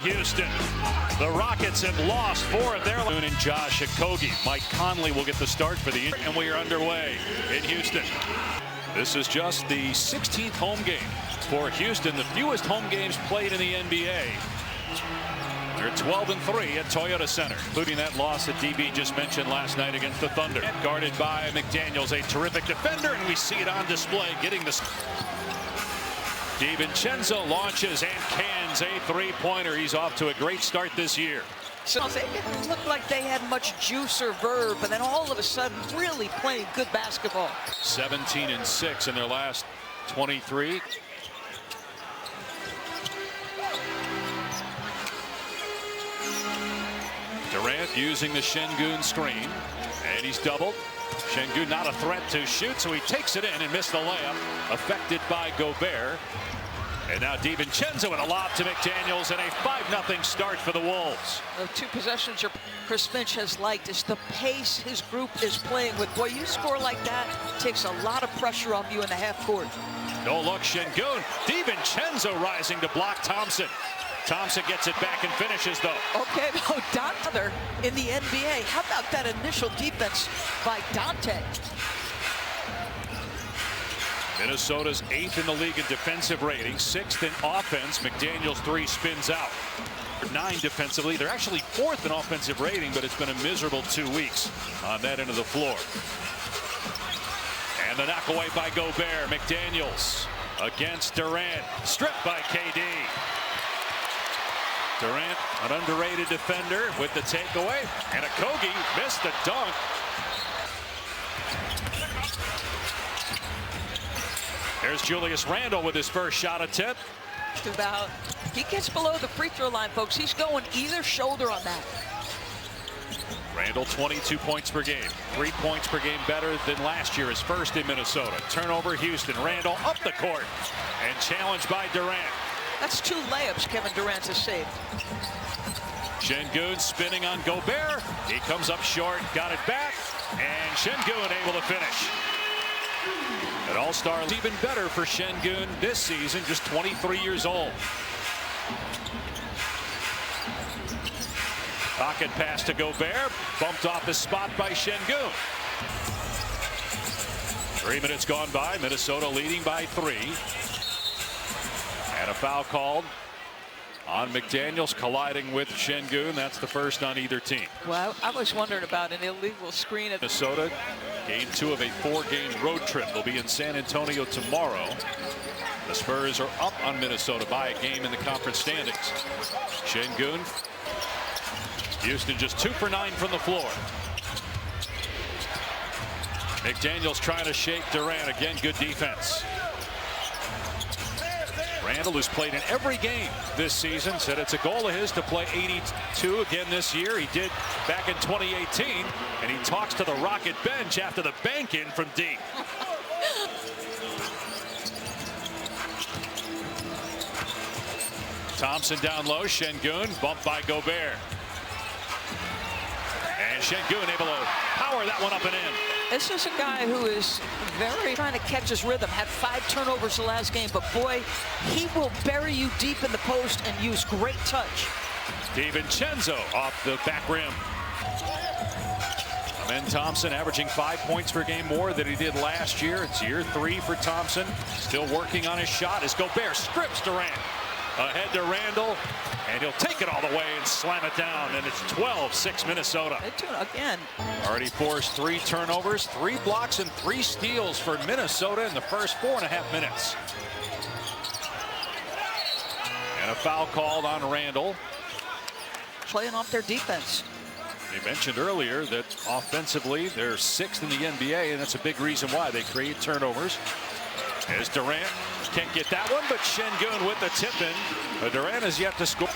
Houston. The Rockets have lost 4 of their and Josh Okogie. Mike Conley will get the start for the and we are underway in Houston. This is just the 16th home game for Houston, the fewest home games played in the NBA. They're 12-3 at Toyota Center, including that loss that DB just mentioned last night against the Thunder. Guarded by McDaniels, a terrific defender, and we see it on display, getting the DiVincenzo launches and cans a three-pointer. He's off to a great start this year. So they didn't look like they had much juice or verve, but then all of a sudden really playing good basketball. 17-6 in their last 23. Durant using the Şengün screen, and he's doubled. Şengün not a threat to shoot, so he takes it in and missed the layup, affected by Gobert. And now DiVincenzo with a lob to McDaniels and a 5-0 start for the Wolves. The 2 possessions Chris Finch has liked is the pace his group is playing with. Boy, you score like that, takes a lot of pressure off you in the half court. No look, Şengün. DiVincenzo rising to block Thompson. Thompson gets it back and finishes, though. Okay, well, Dante in the NBA. How about that initial defense by Dante? Minnesota's 8th in the league in defensive rating, 6th in offense. McDaniels 3 spins out. 9 defensively. They're actually 4th in offensive rating, but it's been a miserable 2 weeks on that end of the floor. And the knock away by Gobert. McDaniels against Durant. Stripped by KD. Durant, an underrated defender with the takeaway. And Okogie missed the dunk. There's Julius Randle with his first shot attempt. He gets below the free throw line, folks. He's going either shoulder on that. Randle 22 points per game. 3 points per game better than last year, his first in Minnesota. Turnover Houston. Randle up the court and challenged by Durant. That's 2 layups Kevin Durant has saved. Şengün spinning on Gobert. He comes up short, got it back, and Şengün able to finish. An all-star, even better for Şengün this season, just 23 years old. Pocket pass to Gobert, bumped off the spot by Şengün. 3 minutes gone by, Minnesota leading by 3. And a foul called on McDaniels, colliding with Şengün. That's the first on either team. Well, I was wondering about an illegal screen. Minnesota, game 2 of a 4-game road trip. They'll be in San Antonio tomorrow. The Spurs are up on Minnesota by a game in the conference standings. Şengün. Houston just 2 for 9 from the floor. McDaniels trying to shake Durant. Again, good defense. Randle, who's played in every game this season, said it's a goal of his to play 82 again this year. He did back in 2018, and he talks to the Rocket bench after the bank in from deep. Thompson down low, Şengün bumped by Gobert. And Şengün able to power that one up and in. This is a guy who is very trying to catch his rhythm. Had 5 turnovers the last game, but boy, he will bury you deep in the post and use great touch. DiVincenzo off the back rim. Amen Thompson averaging 5 points per game more than he did last year. It's year 3 for Thompson. Still working on his shot as Gobert strips Durant. Ahead to Randle, and he'll take it all the way and slam it down, and it's 12-6 Minnesota. Again. Already forced 3 turnovers, 3 blocks, and 3 steals for Minnesota in the first 4.5 minutes. And a foul called on Randle. Playing off their defense. You mentioned earlier that offensively they're 6th in the NBA, and that's a big reason why they create turnovers. As Durant can't get that one, but Şengün with the tip in. Durant has yet to score.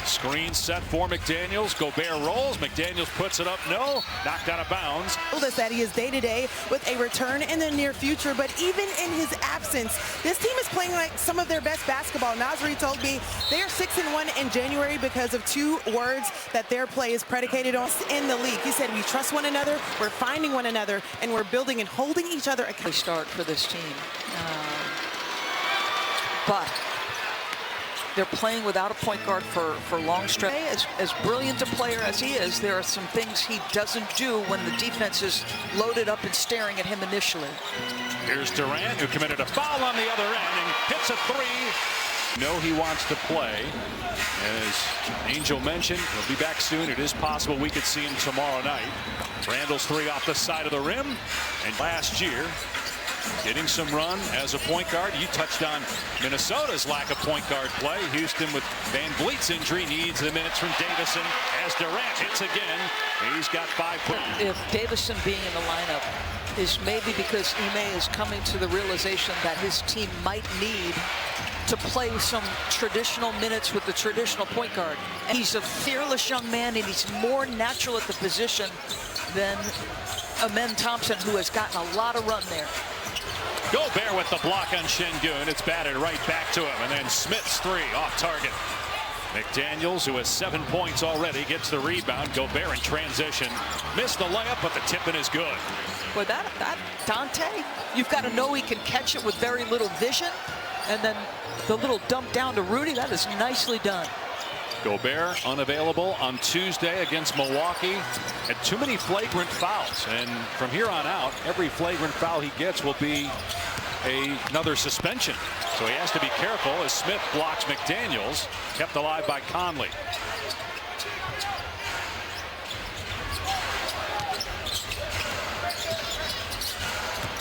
Screen set for McDaniels. Gobert rolls. McDaniels puts it up. No. Knocked out of bounds. Told us that he is day-to-day with a return in the near future, but even in his absence, this team is playing like some of their best basketball. Nasri told me they are 6-1 in January because of 2 words that their play is predicated on in the league. He said, we trust one another, we're finding one another, and we're building and holding each other accountable. Start for this team. But they're playing without a point guard for long stretch. As brilliant a player as he is, there are some things he doesn't do when the defense is loaded up and staring at him initially. Here's Durant, who committed a foul on the other end and hits a three. No, he wants to play. As Angel mentioned, he'll be back soon. It is possible we could see him tomorrow night. Randall's three off the side of the rim. And last year, getting some run as a point guard. You touched on Minnesota's lack of point guard play. Houston, with Van Vliet's injury, needs the minutes from Davison. As Durant hits again, he's got 5 points. If Davison being in the lineup is maybe because Ime is coming to the realization that his team might need to play some traditional minutes with the traditional point guard. And he's a fearless young man, and he's more natural at the position than Amen Thompson, who has gotten a lot of run there. Gobert with the block on Şengün. It's batted right back to him. And then Smith's three off target. McDaniels, who has 7 points already, gets the rebound. Gobert in transition. Missed the layup, but the tip-in is good. Boy, that Dante, you've got to know he can catch it with very little vision. And then the little dump down to Rudy, that is nicely done. Gobert unavailable on Tuesday against Milwaukee. Had too many flagrant fouls, and from here on out, every flagrant foul he gets will be another suspension. So he has to be careful as Smith blocks McDaniels, kept alive by Conley.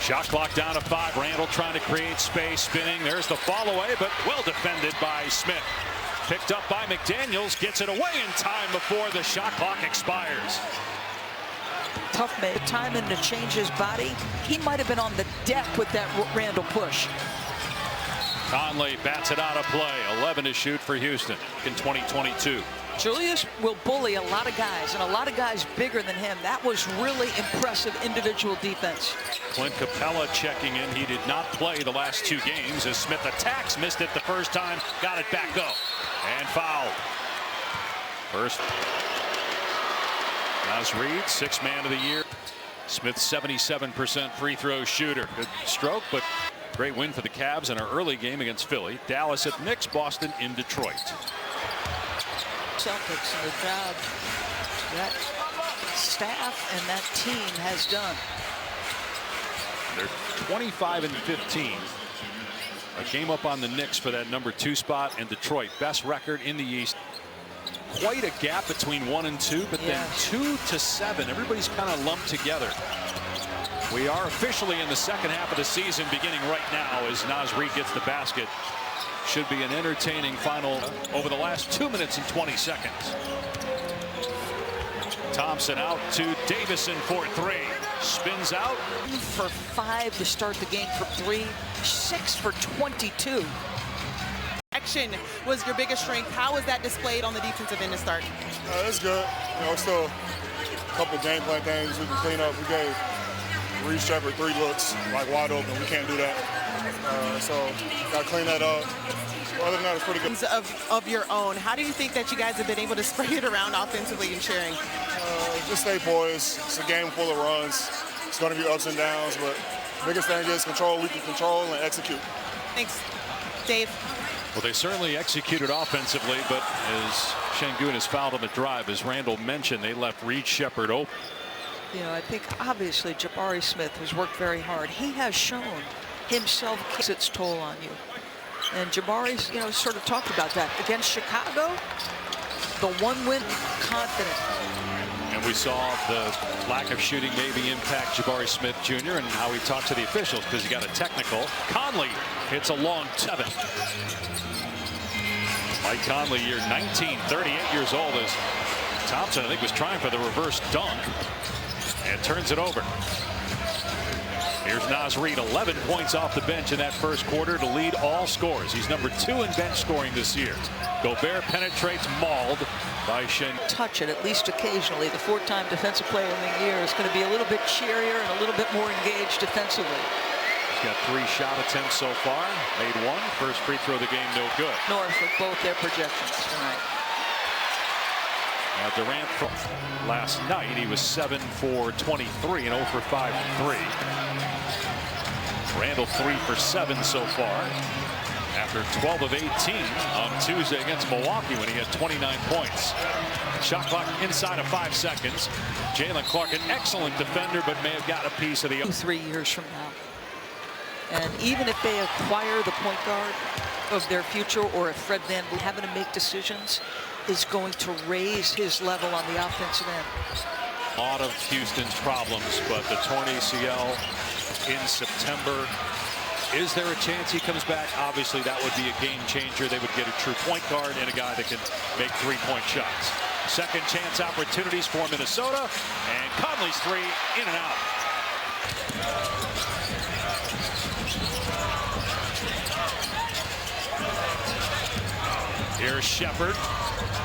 Shot clock down to 5. Randall trying to create space, spinning. There's the fall away, but well defended by Smith. Picked up by McDaniels, gets it away in time before the shot clock expires. Tough man, timing to change his body. He might have been on the deck with that Randall push. Conley bats it out of play. 11 to shoot for Houston in 2022. Julius will bully a lot of guys, and a lot of guys bigger than him. That was really impressive individual defense. Clint Capella checking in. He did not play the last 2 games as Smith attacks. Missed it the first time. Got it back though. And fouled. First. Naz Reid, 6th man of the year. Smith, 77% free throw shooter. Good stroke, but great win for the Cavs in our early game against Philly. Dallas at Knicks, Boston in Detroit. Celtics and the job that staff and that team has done. They're 25 and 15. A game up on the Knicks for that number 2 spot in Detroit. Best record in the East. Quite a gap between 1 and 2, but then 2 to 7. Everybody's kind of lumped together. We are officially in the second half of the season, beginning right now as Naz Reid gets the basket. Should be an entertaining final over the last 2 minutes and 20 seconds. Thompson out to Davison for 3. Spins out. For 5 to start the game for 3. 6 for 22. Action was your biggest strength. How was that displayed on the defensive end to start? It's good. You know, still a couple of game plan things we can clean up. We gave Reed Shepard 3 looks like wide open. We can't do that. So got to clean that up. Other than that, it's pretty good. Of your own, how do you think that you guys have been able to spread it around offensively and sharing? Just stay poised. It's a game full of runs. It's going to be ups and downs, but the biggest thing is control. We can control and execute. Thanks, Dave. Well, they certainly executed offensively, but as Şengün is fouled on the drive, as Randall mentioned, they left Reed Shepard open. You know, I think obviously Jabari Smith has worked very hard. He has shown himself takes its toll on you. And Jabari's, you know, sort of talked about that. Against Chicago, the 1 win, confident. And we saw the lack of shooting maybe impact Jabari Smith Jr. and how he talked to the officials because he got a technical. Conley hits a long 7. Mike Conley, year 19, 38 years old, as Thompson, I think, was trying for the reverse dunk and turns it over. Here's Naz Reid, 11 points off the bench in that first quarter to lead all scorers. He's number 2 in bench scoring this year. Gobert penetrates, mauled by Shen. Touch it at least occasionally. The 4-time defensive player of the year is going to be a little bit cheerier and a little bit more engaged defensively. He's got 3 shot attempts so far. Made 1. First free throw of the game, no good. North with both their projections tonight. Now Durant from last night, he was 7 for 23 and 0 for 5 from 3. Randall 3 for 7 so far. after 12 of 18 on Tuesday against Milwaukee when he had 29 points. Shot clock inside of 5 seconds. Jalen Clark, an excellent defender, but may have got a piece of the 3 years from now. And even if they acquire the point guard of their future, or if Fred VanVleet having to make decisions, is going to raise his level on the offensive end. A lot of Houston's problems, but the torn ACL in September. Is there a chance he comes back? Obviously, that would be a game changer. They would get a true point guard and a guy that can make three-point shots. Second chance opportunities for Minnesota, and Conley's three in and out. Here's Shepherd.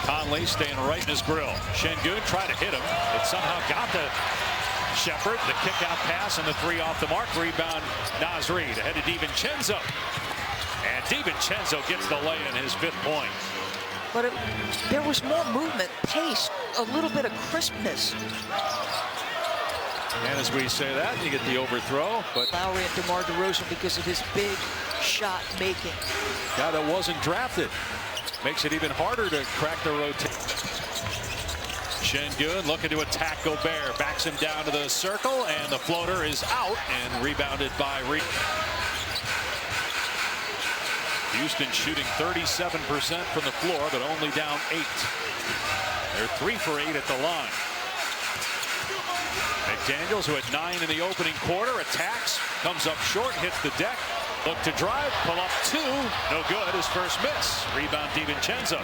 Conley staying right in his grill. Şengün tried to hit him. It somehow got to Shepherd. The kick out pass and the three off the mark. Rebound Naz Reid ahead to DiVincenzo. And DiVincenzo gets the lay in his 5th point. But there was more movement, pace, a little bit of crispness. And as we say that, you get the overthrow. But Lowry and DeMar DeRozan because of his big shot making. Guy that wasn't drafted. Makes it even harder to crack the rotation. Şengün looking to attack Gobert. Backs him down to the circle, and the floater is out and rebounded by Reid. Houston shooting 37% from the floor, but only down 8. They're 3 for 8 at the line. McDaniels, who had 9 in the opening quarter, attacks, comes up short, hits the deck. Look to drive, pull up 2, no good, his first miss. Rebound DiVincenzo.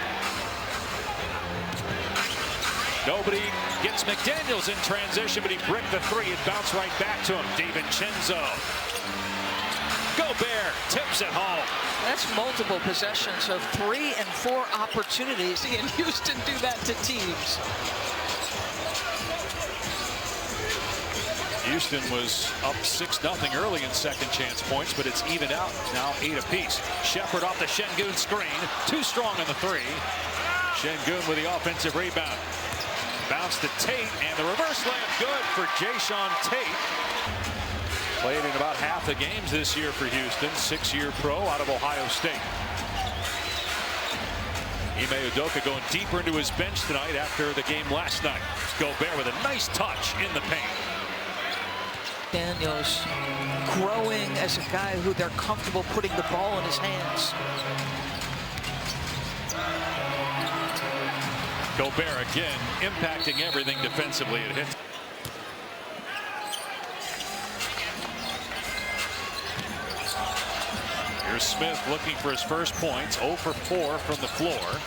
Nobody gets McDaniels in transition, but he bricked the 3. It bounced right back to him. DiVincenzo. Gobert tips it home. That's multiple possessions of 3 and 4 opportunities. And Houston do that to teams. Houston was up 6-0 early in second chance points, but it's evened out now 8 apiece. Shepherd off the Şengün screen. Too strong on the 3. Şengün with the offensive rebound. Bounce to Tate, and the reverse layup good for Jae'Sean Tate. Played in about half the games this year for Houston. 6-year pro out of Ohio State. Ime Udoka going deeper into his bench tonight after the game last night. Gobert with a nice touch in the paint. Daniels growing as a guy who they're comfortable putting the ball in his hands. Gobert again impacting everything defensively. It hits. Here's Smith looking for his first points. 0 for 4 from the floor.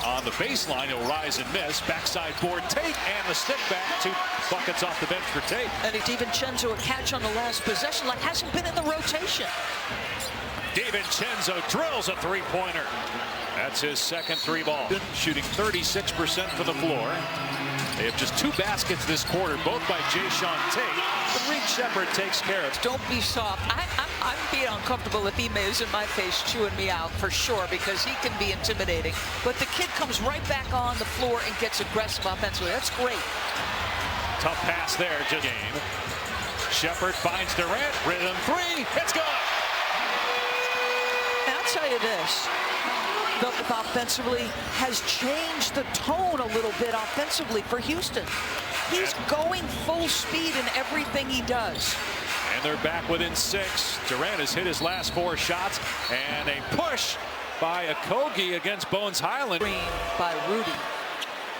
On the baseline, he'll rise and miss. Backside board Tate, and the stick back. 2 buckets off the bench for Tate. And DiVincenzo a catch on the last possession, like hasn't been in the rotation. DiVincenzo drills a 3-pointer. That's his second 3-ball. Shooting 36% from the floor. They have just 2 baskets this quarter, both by Jae'Sean Tate. But Reid Shepherd takes care of it. Don't be soft. I'm being uncomfortable if Ime is in my face chewing me out for sure, because he can be intimidating. But the kid comes right back on the floor and gets aggressive offensively. That's great. Tough pass there, just game. Shepherd finds Durant, rhythm 3, it's good. And I'll tell you this. Offensively has changed the tone a little bit offensively for Houston. He's going full speed in everything he does. And they're back within 6. Durant has hit his last 4 shots, and a push by Okogie against Bones Highland. By Rudy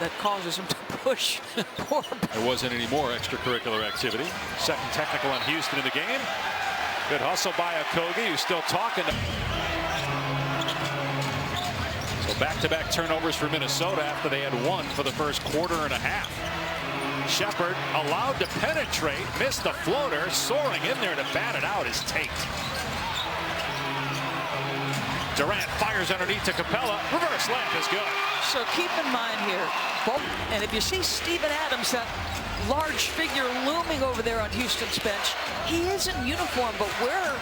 that causes him to push. There wasn't any more extracurricular activity. Second technical on Houston in the game. Good hustle by Okogie, who's still talking. So back-to-back turnovers for Minnesota after they had 1 for the first quarter and a half. Shepherd allowed to penetrate, missed the floater, soaring in there to bat it out is Tate. Durant fires underneath to Capella. Reverse layup is good. So keep in mind here, and if you see Steven Adams, that large figure looming over there on Houston's bench, he is in uniform, but we're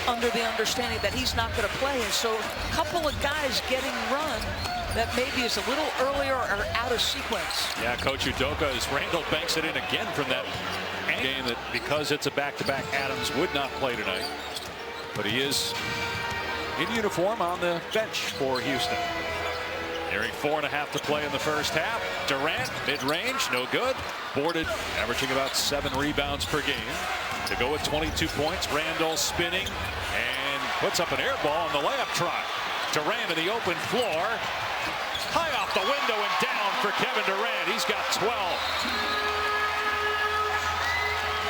under the understanding that he's not going to play. And so a couple of guys getting run that maybe is a little earlier or out of sequence. Yeah, Coach Udoka, as Randall banks it in again from that game, that because it's a back-to-back, Adams would not play tonight. But he is in uniform on the bench for Houston. Nearing 4.5 to play in the first half. Durant, mid-range, no good. Boarded, averaging about 7 rebounds per game. To go with 22 points, Randall spinning and puts up an air ball on the layup try. Durant in the open floor. High off the window and down for Kevin Durant. He's got 12.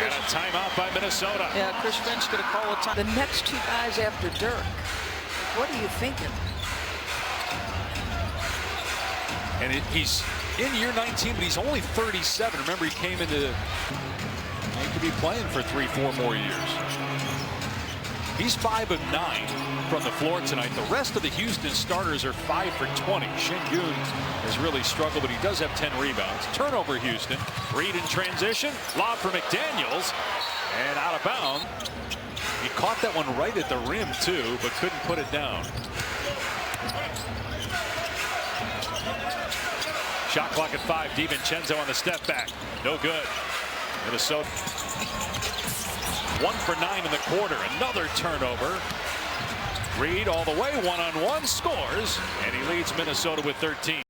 And a timeout by Minnesota. Yeah, Chris Finch going to call a time. The next 2 guys after Dirk. What are you thinking? And he's in year 19, but he's only 37. Remember, he came into, he could be playing for 3-4 more years. He's 5 of 9 from the floor tonight. The rest of the Houston starters are 5 for 20. Şengün has really struggled, but he does have 10 rebounds. Turnover, Houston. Reed in transition. Lob for McDaniels. And out of bounds. He caught that one right at the rim, too, but couldn't put it down. Shot clock at 5. DiVincenzo on the step back. No good. Minnesota 1 for 9 in the quarter. Another turnover. Reed all the way, one-on-one, scores, and he leads Minnesota with 13.